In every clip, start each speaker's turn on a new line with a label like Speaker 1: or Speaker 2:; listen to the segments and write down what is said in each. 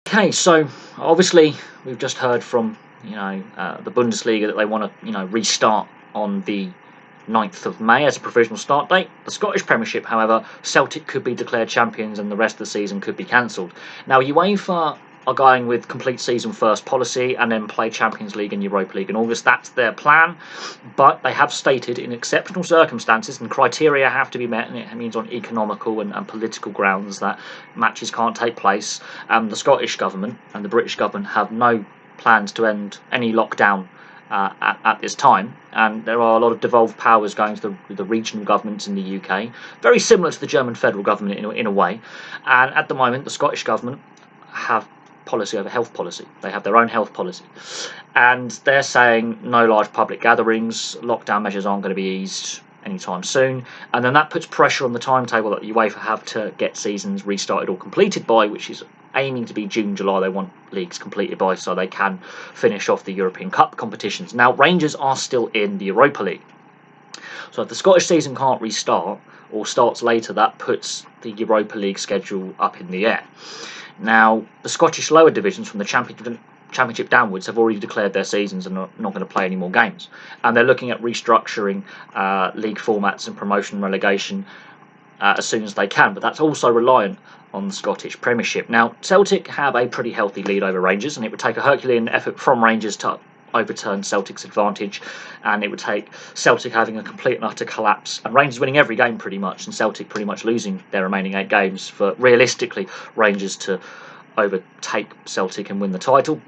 Speaker 1: Okay, so obviously we've just heard from the Bundesliga that they want to restart on the 9th of May as a provisional start date. The Scottish Premiership, however, Celtic could be declared champions and the rest of the season could be cancelled. Now, UEFA are going with complete season first policy and then play Champions League and Europa League in August. That's their plan, but they have stated in exceptional circumstances and criteria have to be met, and it means on economical and political grounds that matches can't take place. The Scottish Government and the British Government have no plans to end any lockdown at this time, and there are a lot of devolved powers going to the regional governments in the UK, very similar to the German federal government in a way. And at the moment, the Scottish Government have policy over health policy. They have their own health policy, and they're saying no large public gatherings, lockdown measures aren't going to be eased anytime soon, and then that puts pressure on the timetable that UEFA have to get seasons restarted or completed by, which is aiming to be June, July. They want leagues completed by so they can finish off the European Cup competitions. Now, Rangers are still in the Europa League, so if the Scottish season can't restart or starts later, that puts the Europa League schedule up in the air. Now, the Scottish lower divisions from the Championship downwards have already declared their seasons and are not going to play any more games. And they're looking at restructuring league formats and promotion and relegation as soon as they can. But that's also reliant on the Scottish Premiership. Now, Celtic have a pretty healthy lead over Rangers, and it would take a Herculean effort from Rangers to overturn Celtic's advantage, and it would take Celtic having a complete and utter collapse and Rangers winning every game pretty much, and Celtic pretty much losing their remaining 8 games for realistically Rangers to overtake Celtic and win the title.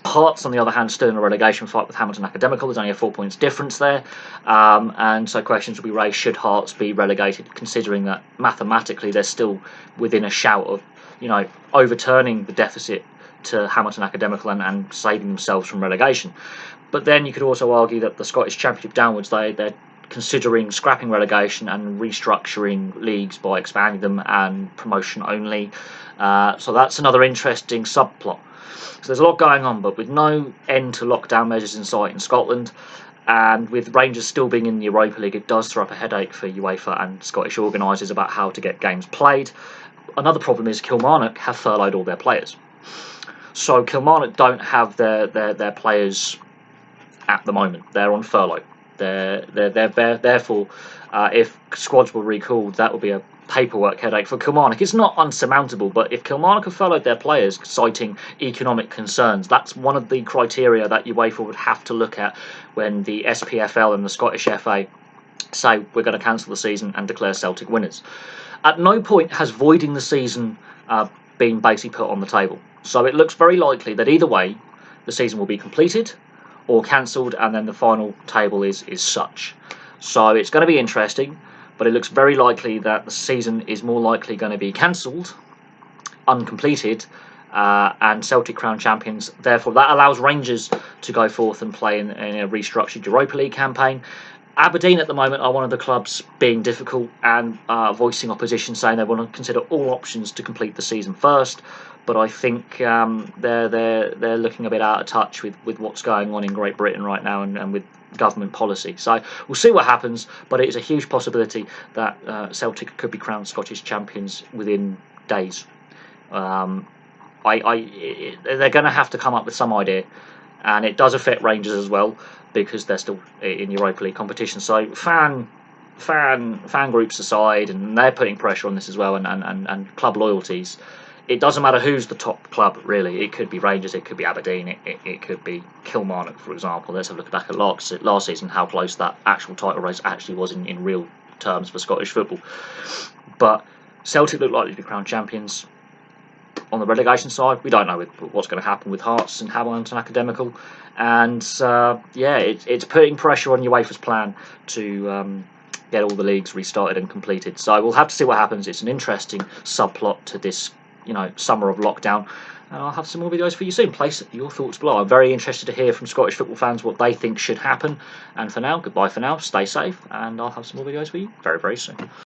Speaker 1: Hearts, on the other hand, still in a relegation fight with Hamilton Academical. There's only a 4 points difference there, and so questions will be raised: should Hearts be relegated, considering that mathematically they're still within a shout of overturning the deficit to Hamilton Academical and saving themselves from relegation. But then you could also argue that the Scottish Championship downwards, they're considering scrapping relegation and restructuring leagues by expanding them and promotion only. So that's another interesting subplot. So there's a lot going on, but with no end to lockdown measures in sight in Scotland, and with Rangers still being in the Europa League, it does throw up a headache for UEFA and Scottish organisers about how to get games played. Another problem is Kilmarnock have furloughed all their players. So Kilmarnock don't have their players at the moment. They're on furlough. Therefore, if squads were recalled, that would be a paperwork headache for Kilmarnock. It's not unsurmountable, but if Kilmarnock have furloughed their players, citing economic concerns, that's one of the criteria that UEFA would have to look at when the SPFL and the Scottish FA say we're going to cancel the season and declare Celtic winners. At no point has voiding the season been basically put on the table. So it looks very likely that either way, the season will be completed or cancelled, and then the final table is such. So it's going to be interesting, but it looks very likely that the season is more likely going to be cancelled, uncompleted, and Celtic crowned champions. Therefore, that allows Rangers to go forth and play in a restructured Europa League campaign. Aberdeen at the moment are one of the clubs being difficult and voicing opposition, saying they want to consider all options to complete the season first. But I think they're looking a bit out of touch with what's going on in Great Britain right now and with government policy. So we'll see what happens, but it is a huge possibility that Celtic could be crowned Scottish champions within days. They're going to have to come up with some idea, and it does affect Rangers as well because they're still in Europa League competition. So fan groups aside, and they're putting pressure on this as well, and club loyalties. It doesn't matter who's the top club, really. It could be Rangers, it could be Aberdeen, it could be Kilmarnock, for example. Let's have a look back at last season, how close that actual title race actually was in real terms for Scottish football. But Celtic look likely to be crowned champions. On the relegation side, we don't know what's going to happen with Hearts and Hamilton Academical. And it's putting pressure on UEFA's plan to get all the leagues restarted and completed. So we'll have to see what happens. It's an interesting subplot to this summer of lockdown, and I'll have some more videos for you soon. Place your thoughts below. I'm very interested to hear from Scottish football fans what they think should happen, and for now, goodbye for now, stay safe, and I'll have some more videos for you very, very soon.